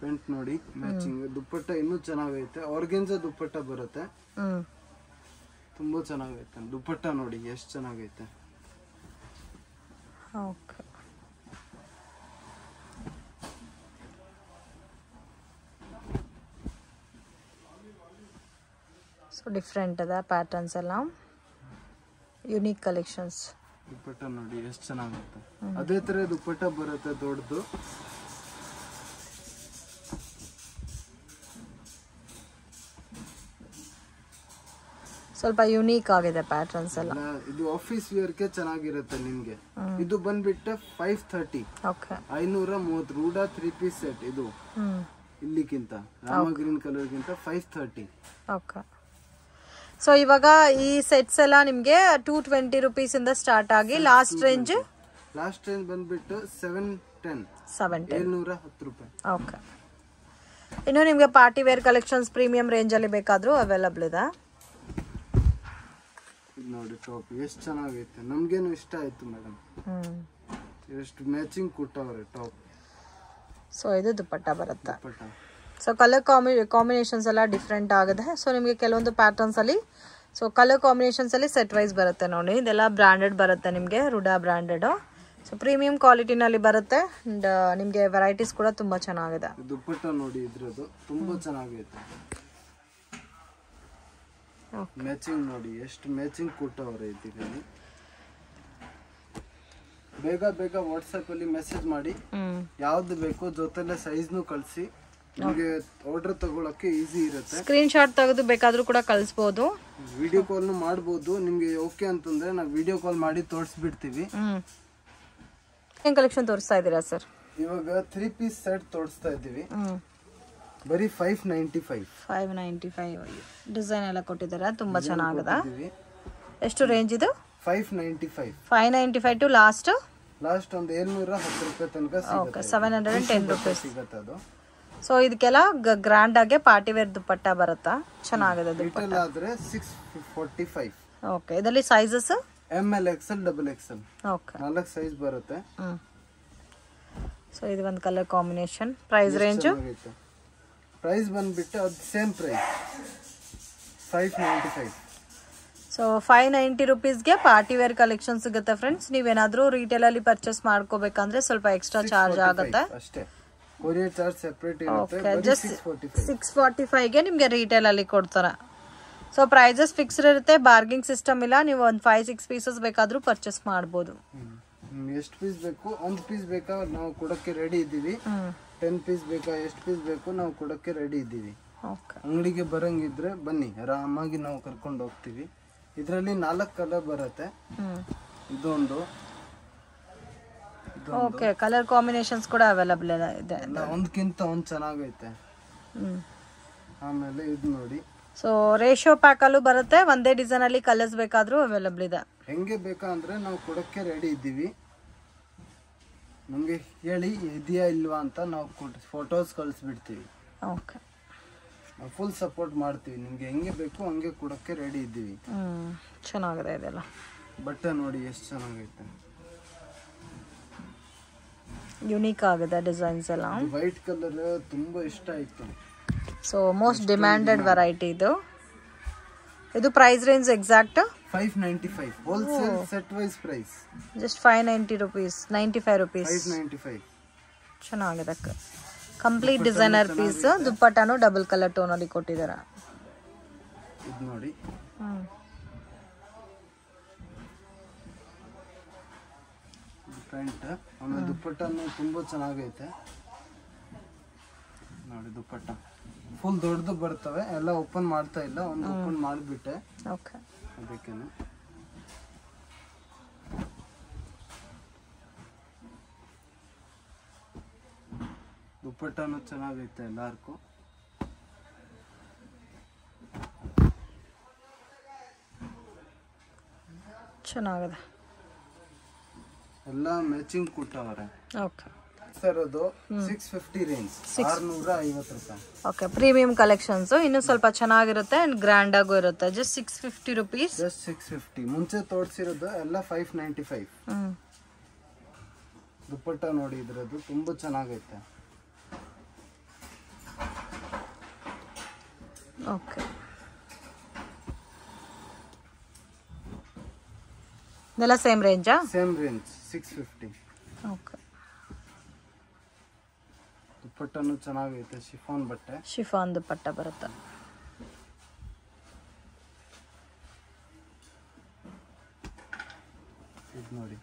ಪೆಂಟ್ ನೋಡಿ ಮ್ಯಾಚಿಂಗ್. ದುಪ್ಪಟ್ಟ ಇನ್ನೂ ಚೆನ್ನಾಗೈತೆ. ಆರ್ಗೆನ್ಜಾ ದುಪ್ಪಟ್ಟ ಬರುತ್ತೆ. ತುಂಬಾ ಚೆನ್ನಾಗೈತೆ. ದುಪ್ಪಟ್ಟ ನೋಡಿ ಎಷ್ಟು ಚೆನ್ನಾಗೈತೆ. ಓಕೆ. ಸೊ ಡಿಫ್ರೆಂಟ್ ಅದ ಪ್ಯಾಟರ್ನ್ಸ್ ಎಲ್ಲ. Unique collections. ದುಪ್ಪಟ್ಟ ನೋಡಿ ಎಷ್ಟು ಚೆನ್ನಾಗುತ್ತೆ. ಅದೇ ತರ ದುಪ್ಪಟ್ಟ ಬರುತ್ತೆ ದೊಡ್ಡದು. ಸ್ವಲ್ಪ ಯುನೀಕ್ ಆಗಿದೆ ಪ್ಯಾಟರ್ನ್ಸ್ ಎಲ್ಲ. ಇದು ಆಫೀಸ್ ವೇರ್ ಗೆ ಚೆನ್ನಾಗಿರುತ್ತೆ ನಿಮ್ಗೆ. ಇದು ಬಂದ್ಬಿಟ್ಟು 530. ಓಕೆ. 530 ರೂಡಾ 3 ಪೀಸ್ ಸೆಟ್. ಇದು ಇಲ್ಲಿಗಿಂತ ರಾಮ ಗ್ರೀನ್ ಕಲರ್ ಗಿಂತ 530. ಓಕೆ. ಸೊ ಇವಾಗ ಈ ಸೆಟ್ಸ್ ಎಲ್ಲ ನಿಮ್ಗೆ 220 ರೂಪೀಸ್ ಇಂದ ಸ್ಟಾರ್ಟ್ ಆಗಿ ಲಾಸ್ಟ್ ರೇಂಜ್ ಬಂದ್ಬಿಟ್ಟು 710. 710 ರೂಪಾಯಿ. ಓಕೆ. ಇನ್ನು ನಿಮ್ಗೆ party wear collections premium range ಅಲ್ಲಿ ಬೇಕಾದ್ರೂ ಅವೈಲಬಲ್ ಇದೆ. ನೋಡಿ ಟಾಪ್ ಎಷ್ಟು ಚೆನ್ನಾಗೈತೆ. ನಮ್ಗೇನು ಇಷ್ಟ ಆಯ್ತು ಮೇಡಮ್. ಎಷ್ಟು ಮ್ಯಾಚಿಂಗ್ ಕೊಟ್ಟವ್ರೆ ಟಾಪ್. ಸೊ ಇದು ದುಪ್ಪಟ್ಟ ಬರುತ್ತೆ. ಸೊ ಕಲರ್ ಕಾಂಬಿನೇಷನ್ಸ್ ಎಲ್ಲ ಡಿಫ್ರೆಂಟ್ ಆಗಿದೆ. ಸೊ ನಿಮಗೆ ಕೆಲವೊಂದು ಪ್ಯಾಟರ್ನ್ಸ್ ಅಲ್ಲಿ ಸೊ ಕಲರ್ ಕಾಂಬಿನೇಷನ್ಸ್ ಅಲ್ಲಿ ಸೆಟ್ ವೈಸ್ ಬರುತ್ತೆ ನೋಡಿ. ಇದೆಲ್ಲ ಬ್ರಾಂಡೆಡ್ ಬರುತ್ತೆ ನಿಮಗೆ. ರೂಡಾ ಬ್ರಾಂಡೆಡ್. ಸೊ ಪ್ರೀಮಿಯಂ ಕ್ವಾಲಿಟಿನಲ್ಲಿ ಬರುತ್ತೆ. ಅಂಡ್ ನಿಮಗೆ ವೆರೈಟೀಸ್ ಕೂಡ ತುಂಬಾ ಚೆನ್ನಾಗಿದೆ. ದುಪ್ಪಟ್ಟ ನೋಡಿ ಇದ್ರದ್ದು ತುಂಬಾ ಚೆನ್ನಾಗೈತೆ. ಮ್ಯಾಚಿಂಗ್ ನೋಡಿ ಎಷ್ಟು ಮ್ಯಾಚಿಂಗ್ ಕೊಟ್ಟವ್ರೆ ಇದರಲ್ಲಿ. ಬೇಗ ವಾಟ್ಸ್ಆಪ್ ಅಲ್ಲಿ ಮೆಸೇಜ್ ಮಾಡಿ ಯಾವ್ದು ಬೇಕು ಜೊತೆಲೆ ಸೈಜ್ನು ಕಳಿಸಿ. ನಿಮಗೆ ಆರ್ಡರ್ ತಗೊಳಕ್ಕೆ ಈಸಿ ಇರುತ್ತೆ. ಸ್ಕ್ರೀನ್ ಶಾಟ್ ತೆಗೆದು ಬೇಕಾದ್ರೂ ಕೂಡ ಕಳಿಸಬಹುದು. ವಿಡಿಯೋ ಕಾಲ್ನು ಮಾಡಬಹುದು. ನಿಮ್ಗೆ ಓಕೆ ಅಂತಂದ್ರೆ ನಾವು ವಿಡಿಯೋ ಕಾಲ್ ಮಾಡಿ ತೋರಿಸ್ಬಿಡ್ತೀವಿ. ಏನ್ ಕಲೆಕ್ಷನ್ ತೋರಿಸ್ತಾ ಇದ್ದೀರಾ ಸರ್? ಇವಾಗ 3 ಪೀಸ್ ಸೆಟ್ ತೋರಿಸ್ತಾ ಇದ್ದೀವಿ. ಬರೀ 595. ಡಿಸೈನ್ ಎಲ್ಲ ಕೊಟ್ಟಿದ್ದಾರೆ. ತುಂಬಾ ಚೆನ್ನಾಗಿದೆ. ಎಷ್ಟು ರೇಂಜ್ ಇದು? 595 ಟು ಲಾಸ್ಟ್ ಒಂದು 710 ರೂಪಾಯಿ ತನಕ ಸಿಗುತ್ತೆ. 710 ರೂಪೀಸ್ ಸಿಗುತ್ತೆ ಅದು. ಸೊ ಇದಕ್ಕೆಲ್ಲ ಗ್ರ್ಯಾಂಡ್ ಆಗಿ ಪಾರ್ಟಿ ವೇರ್ ದುಪ್ಪಟ್ಟ ಬರುತ್ತಾ? ಚೆನ್ನಾಗಿದೆ ದುಪ್ಪಟ್ಟ. ಆದ್ರೆ 645. ಓಕೆ. ಇದರಲ್ಲಿ sizes ML XL XXL. Okay. 4 size ಬರುತ್ತೆ. ಸೊ ಇದು ಒಂದು ಕಲರ್ ಕಾಂಬಿನೇಷನ್. ಪ್ರೈಸ್ ರೇಂಜ್ ಬಂದ್ಬಿಟ್ಟು ಅದು ಸೇಮ್ ಪ್ರೈಸ್ 595. ಸೊ 590 ರೂಪೀಸ್ಗೆ ಪಾರ್ಟಿ ವೇರ್ ಕಲೆಕ್ಷನ್ ಸಿಗುತ್ತೆ ಫ್ರೆಂಡ್ಸ್. ನೀವೇನಾದ್ರೂ ರಿಟೇಲ್ ಅಲ್ಲಿ ಪರ್ಚೇಸ್ ಮಾಡ್ಕೋಬೇಕಂದ್ರೆ ಸ್ವಲ್ಪ ಎಕ್ಸ್ಟ್ರಾ ಚಾರ್ಜ್ ಆಗುತ್ತೆ ಅಷ್ಟೇ. ಕೊರಿಯರ್ ಚಾರ್ಜ್ ಸೆಪರೇಟ್ ಇರುತ್ತೆ. ಜಸ್ಟ್ 645ಗೆ ನಿಮಗೆ ರಿಟೇಲ್ ಅಲ್ಲಿ ಕೊಡ್ತಾರೆ. ಸೊ ಪ್ರೈಸಸ್ ಫಿಕ್ಸ್ಡ್ ಇರುತ್ತೆ. ಬಾರ್ಗಿಂಗ್ ಸಿಸ್ಟಮ್ ಇಲ್ಲ. ನೀವು ಒಂದು 5-6 ಪೀಸಸ್ ಬೇಕಾದ್ರೂ ಪರ್ಚೇಸ್ ಮಾಡಬಹುದು. ಎಷ್ಟು ಪೀಸ್ ಬೇಕು? ಒಂದು ಪೀಸ್ ಬೇಕಾ ನಾವು ಕೊಡಕ್ಕೆ ರೆಡಿ ಇದ್ದೀವಿ. 10 ಪೀಸ್ ಬೇಕಾ? ಎಷ್ಟು ಪೀಸ್ ಬೇಕು ನಾವು ಕೊಡಕ್ಕೆ ರೆಡಿ ಇದ್ದೀವಿ. ಅಂಗಡಿಗೆ ಬರಂಗಿದ್ರೆ ಬನ್ನಿ, ಆರಾಮಾಗಿ ನಾವು ಕರ್ಕೊಂಡು ಹೋಗ್ತೀವಿ. ಇದರಲ್ಲಿ 4 ಕಲರ್ ಬರುತ್ತೆ. ಇದೊಂದು ಓಕೆ. ಕಲರ್ ಕಾಂಬಿನೇಷನ್ಸ್ ಕೂಡ ಅವೈಲಬಲ್ ಇದೆ. ಒಂದಕ್ಕಿಂತ ಒಂದು ಚೆನ್ನಾಗೈತೆ. ಆಮೇಲೆ ಇದು ನೋಡಿ. ಸೊ ರೇಷಿಯೋ ಪ್ಯಾಕ್ ಅಲ್ಲೂ ಬರುತ್ತೆ. ಒಂದೇ ಡಿಸೈನ್ ಅಲ್ಲಿ ಕಲರ್ಸ್ ಬೇಕಾದ್ರೂ ಅವೈಲಬಲ್ ಇದೆ. ಹೆಂಗೆ ಬೇಕಾ ಅಂದ್ರೆ ನಾವು ಕೊಡಕ್ಕೆ ರೆಡಿ ಇದ್ದೀವಿ. ನಮ್ಗೆ ಹೇಳಿ ಇದೆಯಾ ಇಲ್ವಾ ಅಂತ ನಾವು ಫೋಟೋಸ್ ಕಳಿಸ್ಬಿಡ್ತೀವಿ. ಓಕೆ. ನಾವು ಫುಲ್ ಸಪೋರ್ಟ್ ಮಾಡ್ತೀವಿ. ನಿಮ್ಗೆ ಹೆಂಗೆ ಬೇಕು ಹಂಗೆ ಕೊಡಕ್ಕೆ ರೆಡಿ ಇದ್ದೀವಿ. ಚೆನ್ನಾಗಿದೆ ಇದೆಲ್ಲ. ಬಟ್ಟೆ ನೋಡಿ ಎಷ್ಟು ಚೆನ್ನಾಗೈತೆ, ಯುನೀಕ್ ಆಗಿದೆ ಡಿಸೈನ್ಸ್ ಎಲ್ಲ. ವೈಟ್ ಕಲರ್ ತುಂಬಾ ಇಷ್ಟ ಆಯ್ತು. ಸೊ ಮೋಸ್ಟ್ ಡಿಮ್ಯಾಂಡೆಡ್ ವೆರೈಟಿ ಇದು. ಇದು price range exact 595 wholesale set wise price just 590 rupees, 95 rupees. 595 ಚೆನ್ನಾಗಿದೆ. Complete designer piece. ದುಪ್ಪಟ್ಟನು ಡಬಲ್ ಕಲರ್ ಟೋನ್ ಅಲ್ಲಿ ಕೊಟ್ಟಿದ್ದಾರೆ. ಇದು ನೋಡಿ ಪ್ರಿಂಟ್. ಆಮೇಲೆ ದುಪ್ಪಟ್ಟನು ತುಂಬಾ ಚೆನ್ನಾಗೈತೆ ನೋಡಿ. ದುಪ್ಪಟ್ಟ ಫುಲ್ ದೊಡ್ಡದು ಬರ್ತವೆ. ಎಲ್ಲ ಓಪನ್ ಮಾಡ್ತಾ ಇಲ್ಲ, ಒಂದು ಓಪನ್ ಮಾಡಿಬಿಟ್ಟೆ. ಓಕೆ, ಅದಕ್ಕೇನೆ ದುಪ್ಪಟ್ಟನು ಚೆನ್ನಾಗೈತೆ ಎಲ್ಲಾರ್ಗೂ. ಚೆನ್ನಾಗಿದೆ. ಎಲ್ಲ ಮ್ಯಾಚಿಂಗ್ ಕೊಟ್ಟವರೆ. ಓಕೆ ಸರ್ ಅದು 650 ರೇಂಜ್, 650 ರೂಪಾಯಿ. Okay, premium collections. ಇನ್ನು ಸ್ವಲ್ಪ ಚೆನ್ನಾಗಿರುತ್ತೆ ಅಂಡ್ ಗ್ರ್ಯಾಂಡ್ ಆಗು ಇರುತ್ತೆ. Just 650 rupees. ಜಸ್ಟ್ 650. ಮುಂಚೆ ತೋರಿಸಿರೋದು ಎಲ್ಲ 595. ದುಪ್ಪಟ್ಟ ನೋಡಿ ಇದ್ರದ್ದು ತುಂಬಾ ಚೆನ್ನಾಗೈತೆ. ಓಕೆ, ಇದೆಲ್ಲ ಸೇಮ್ ರೇಂಜಾ? Same range 650. ಓಕೆ, ದುಪ್ಪಟ್ಟನು ಚೆನ್ನಾಗೈತೆ. ಶಿಫಾನ್ ಬಟ್ಟೆ, ಶಿಫಾನ್ ದುಪ್ಪಟ್ಟ ಬರುತ್ತೆ. ಇದು ನೋಡಿ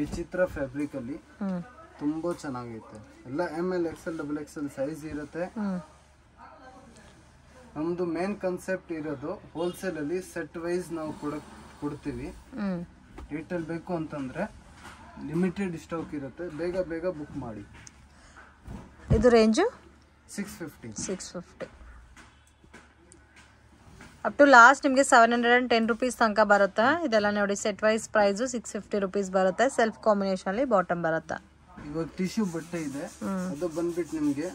ವಿಚಿತ್ರ ಫ್ಯಾಬ್ರಿಕ್ ಅಲ್ಲಿ ತುಂಬಾ ಚೆನ್ನಾಗೈತೆ. ಎಲ್ಲ ML XL XXL ಸೈಜ್ ಇರುತ್ತೆ. ನಮ್ದು ಮೇನ್ ಕಾನ್ಸೆಪ್ಟ್ ಇರೋದು ಹೋಲ್ಸೇಲ್ ಅಲ್ಲಿ ಸೆಟ್ ವೈಸ್ ನಾವು ಕೊಡ್ತೀವಿ. ರಿಟೇಲ್ ಬೇಕು ಅಂತಂದ್ರೆ ಲಿಮಿಟೆಡ್ ಸ್ಟಾಕ್ ಇರುತ್ತೆ, ಬೇಗ ಬೇಗ ಬುಕ್ ಮಾಡಿ. ಇದು ರೇಂಜು 650. ಅಪ್ ಟು ಲಾಸ್ಟ್ ನಿಮಗೆ 710 rupees ತನಕ ಬರುತ್ತೆ. ಇದೆಲ್ಲ ನೋಡಿ ಸೆಟ್ ವೈಸ್ ಪ್ರೈಸ್ 650 rupees ಬರುತ್ತೆ. ಸೆಲ್ಫ್ ಕಾಂಬಿನೇಷನ್ ಅಲ್ಲಿ ಬಾಟಮ್ ಬರುತ್ತೆ. ಇವಾಗ ಟಿಶ್ಯೂ ಬಟ್ಟೆ ಇದೆ, ಅದು ಬಂದ್ಬಿಟ್ಟು ನಿಮಗೆ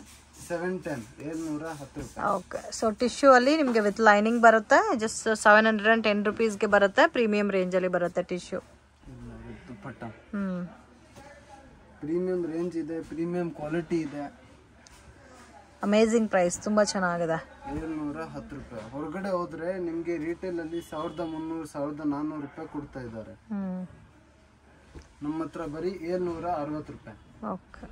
710 710 ರೂಪಾಯಿ. ಓಕೆ, ಸೊ ಟಿಶ್ಯೂ ಅಲ್ಲಿ ನಿಮಗೆ ವಿತ್ ಲೈನಿಂಗ್ ಬರುತ್ತೆ. ಜಸ್ಟ್ 710 rupees ಗೆ ಬರುತ್ತೆ. ಪ್ರೀಮಿಯಂ ರೇಂಜ್ ಅಲ್ಲಿ ಬರುತ್ತೆ ಟಿಶ್ಯೂ. ದುಪ್ಪಟ್ಟ ಪ್ರೀಮಿಯಂ ರೇಂಜ್ ಇದೆ, ಪ್ರೀಮಿಯಂ ಕ್ವಾಲಿಟಿ ಇದೆ. ಅಮೇಜಿಂಗ್ ಪ್ರೈಸ್, ತುಂಬಾ ಚೆನ್ನಾಗಿದೆ. 710 ರೂಪಾಯಿ. ಹೊರಗಡೆ ಹೋದ್ರೆ ನಿಮ್ಗೆ ರಿಟೇಲ್ ಅಲ್ಲಿ 1300 1400 ರೂಪಾಯಿ ಕೊಡ್ತಾ ಇದ್ದಾರೆ. ನಮ್ಮ ಹತ್ರ ಬರೀ 760 ರೂಪಾಯಿ. ಓಕೆ,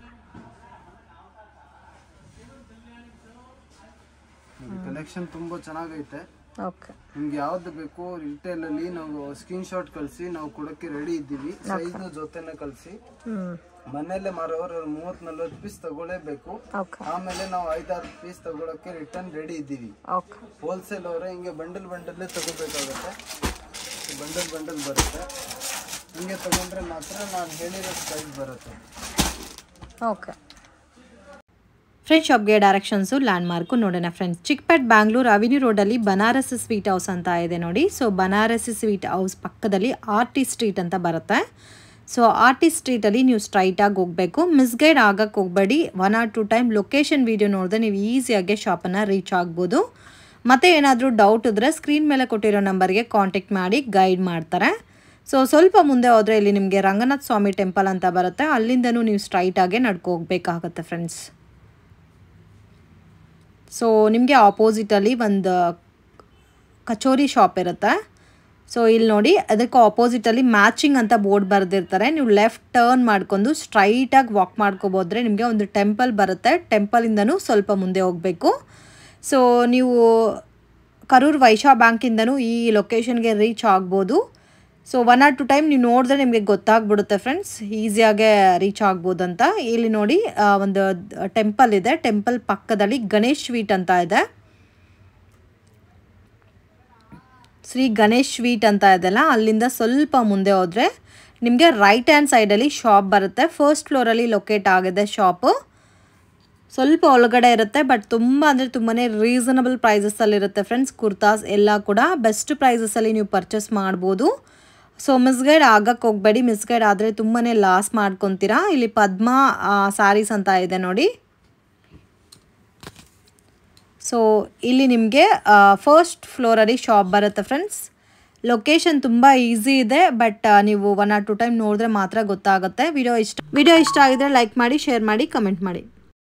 ಕಲೆಕ್ಷನ್ ತುಂಬಾ ಚೆನ್ನಾಗೈತೆ. ಓಕೆ, ನಿಮ್ಗೆ ಯಾವ್ದು ಬೇಕು ರಿಟೇಲ್ ಅಲ್ಲಿ ನಾವು ಸ್ಕ್ರೀನ್ ಶಾಟ್ ಕಳಿಸಿ, ನಾವು ಕೊಡಕ್ಕೆ ರೆಡಿ ಇದ್ದೀವಿ. ಸೈಜ್ ನ ಜೊತೆನೆ ಕಳಿಸಿ. ಮನೆಯಲ್ಲೇ ಮಾರೋರು 30-40 ಪೀಸ್ ತಗೊಳ್ಳೇಬೇಕು. ಆಮೇಲೆ ನಾವು 5-6 ಪೀಸ್ ತಗೊಳಕ್ಕೆ ರಿಟರ್ನ್ ರೆಡಿ ಇದ್ದೀವಿ. ಹೋಲ್ಸೇಲ್ ಅವರೇ ಹಿಂಗೆ ಬಂಡಲ್ ತಗೋಬೇಕಾಗುತ್ತೆ. ಬಂಡಲ್ ಬರುತ್ತೆ. ಹಿಂಗೆ ತಗೊಂಡ್ರೆ ಮಾತ್ರ ನಾನು ಹೇಳಿರೋ ಸೈಜ್ ಬರುತ್ತೆ. ಓಕೆ ಫ್ರೆಂಡ್ಸ್, ಶಾಪ್ಗೆ ಡೈರೆಕ್ಷನ್ಸು ಲ್ಯಾಂಡ್ ಮಾರ್ಕು ನೋಡೋಣ ಫ್ರೆಂಡ್ಸ್. ಚಿಕ್ಪೇಟ್ ಬ್ಯಾಂಗ್ಳೂರ್ ಅವೆನ್ಯೂ ರೋಡಲ್ಲಿ ಬನಾರಸ್ ಸ್ವೀಟ್ ಹೌಸ್ ಅಂತ ಇದೆ ನೋಡಿ. ಸೊ ಬನಾರಸ್ ಸ್ವೀಟ್ ಹೌಸ್ ಪಕ್ಕದಲ್ಲಿ ಆರ್ಟಿ ಸ್ಟ್ರೀಟ್ ಅಂತ ಬರುತ್ತೆ. ಸೊ ಆರ್ಟಿ ಸ್ಟ್ರೀಟಲ್ಲಿ ನೀವು ಸ್ಟ್ರೈಟಾಗಿ ಹೋಗಬೇಕು. ಮಿಸ್ಗೈಡ್ ಆಗಕ್ಕೆ ಹೋಗಬೇಡಿ. 1 or 2 ಟೈಮ್ ಲೊಕೇಶನ್ ವೀಡಿಯೋ ನೋಡಿದ್ರೆ ನೀವು ಈಸಿಯಾಗಿ ಶಾಪನ್ನು ರೀಚ್ ಆಗ್ಬೋದು. ಮತ್ತು ಏನಾದರೂ ಡೌಟ್ ಇದ್ದರೆ ಸ್ಕ್ರೀನ್ ಮೇಲೆ ಕೊಟ್ಟಿರೋ ನಂಬರ್ಗೆ ಕಾಂಟ್ಯಾಕ್ಟ್ ಮಾಡಿ ಗೈಡ್ ಮಾಡ್ತಾರೆ. ಸೊ ಸ್ವಲ್ಪ ಮುಂದೆ ಹೋದರೆ ಇಲ್ಲಿ ನಿಮಗೆ ರಂಗನಾಥ ಸ್ವಾಮಿ ಟೆಂಪಲ್ ಅಂತ ಬರುತ್ತೆ. ಅಲ್ಲಿಂದನೂ ನೀವು ಸ್ಟ್ರೈಟಾಗೆ ನಡ್ಕೊ ಹೋಗ್ಬೇಕಾಗತ್ತೆ ಫ್ರೆಂಡ್ಸ್. ಸೊ ನಿಮಗೆ ಆಪೋಸಿಟಲ್ಲಿ ಒಂದು ಕಚೋರಿ ಶಾಪ್ ಇರುತ್ತೆ. ಸೊ ಇಲ್ಲಿ ನೋಡಿ, ಅದಕ್ಕೆ ಆಪೋಸಿಟಲ್ಲಿ ಮ್ಯಾಚಿಂಗ್ ಅಂತ ಬೋರ್ಡ್ ಬರೆದಿರ್ತಾರೆ. ನೀವು ಲೆಫ್ಟ್ ಟರ್ನ್ ಮಾಡ್ಕೊಂಡು ಸ್ಟ್ರೈಟಾಗಿ ವಾಕ್ ಮಾಡ್ಕೊಬೋದ್ರೆ ನಿಮಗೆ ಒಂದು ಟೆಂಪಲ್ ಬರುತ್ತೆ. ಟೆಂಪಲಿಂದನೂ ಸ್ವಲ್ಪ ಮುಂದೆ ಹೋಗಬೇಕು. ಸೊ ನೀವು ಕರೂರ್ ವೈಶ್ಯ ಬ್ಯಾಂಕಿಂದನೂ ಈ ಲೊಕೇಶನ್ಗೆ ರೀಚ್ ಆಗ್ಬೋದು. ಸೊ 1 or 2 ಟೈಮ್ ನೀವು ನೋಡಿದ್ರೆ ನಿಮಗೆ ಗೊತ್ತಾಗ್ಬಿಡುತ್ತೆ ಫ್ರೆಂಡ್ಸ್, ಈಸಿಯಾಗೆ ರೀಚ್ ಆಗ್ಬೋದಂತ. ಇಲ್ಲಿ ನೋಡಿ ಒಂದು ಟೆಂಪಲ್ ಇದೆ. ಟೆಂಪಲ್ ಪಕ್ಕದಲ್ಲಿ ಗಣೇಶ್ ಸ್ವೀಟ್ ಅಂತ ಇದೆ. ಶ್ರೀ ಗಣೇಶ್ ಸ್ವೀಟ್ ಅಂತ ಇದೆಲ್ಲ, ಅಲ್ಲಿಂದ ಸ್ವಲ್ಪ ಮುಂದೆ ಹೋದರೆ ನಿಮಗೆ ರೈಟ್ ಹ್ಯಾಂಡ್ ಸೈಡಲ್ಲಿ ಶಾಪ್ ಬರುತ್ತೆ. ಫಸ್ಟ್ ಫ್ಲೋರಲ್ಲಿ ಲೊಕೇಟ್ ಆಗಿದೆ ಶಾಪು. ಸ್ವಲ್ಪ ಒಳಗಡೆ ಇರುತ್ತೆ, ಬಟ್ ತುಂಬ ಅಂದರೆ ತುಂಬಾ ರೀಸನಬಲ್ ಪ್ರೈಸಸಲ್ಲಿರುತ್ತೆ ಫ್ರೆಂಡ್ಸ್. ಕುರ್ತಾಸ್ ಎಲ್ಲ ಕೂಡ ಬೆಸ್ಟ್ ಪ್ರೈಸಸಲ್ಲಿ ನೀವು ಪರ್ಚೇಸ್ ಮಾಡ್ಬೋದು. ಸೊ ಮಿಸ್ಗೈಡ್ ಆಗಕ್ಕೆ ಹೋಗಬೇಡಿ. ಮಿಸ್ಗೈಡ್ ಆದರೆ ತುಂಬಾ ಲಾಸ್ ಮಾಡ್ಕೊತೀರಾ. ಇಲ್ಲಿ ಪದ್ಮ ಸ್ಯಾರೀಸ್ ಅಂತ ಇದೆ ನೋಡಿ. ಸೊ ಇಲ್ಲಿ ನಿಮಗೆ ಫಸ್ಟ್ ಫ್ಲೋರಲ್ಲಿ ಶಾಪ್ ಬರುತ್ತೆ ಫ್ರೆಂಡ್ಸ್. ಲೊಕೇಶನ್ ತುಂಬ ಈಸಿ ಇದೆ, ಬಟ್ ನೀವು 1 or 2 ಟೈಮ್ ನೋಡಿದ್ರೆ ಮಾತ್ರ ಗೊತ್ತಾಗುತ್ತೆ. ವಿಡಿಯೋ ಇಷ್ಟ ಆಗಿದ್ರೆ ಲೈಕ್ ಮಾಡಿ, ಶೇರ್ ಮಾಡಿ, ಕಮೆಂಟ್ ಮಾಡಿ.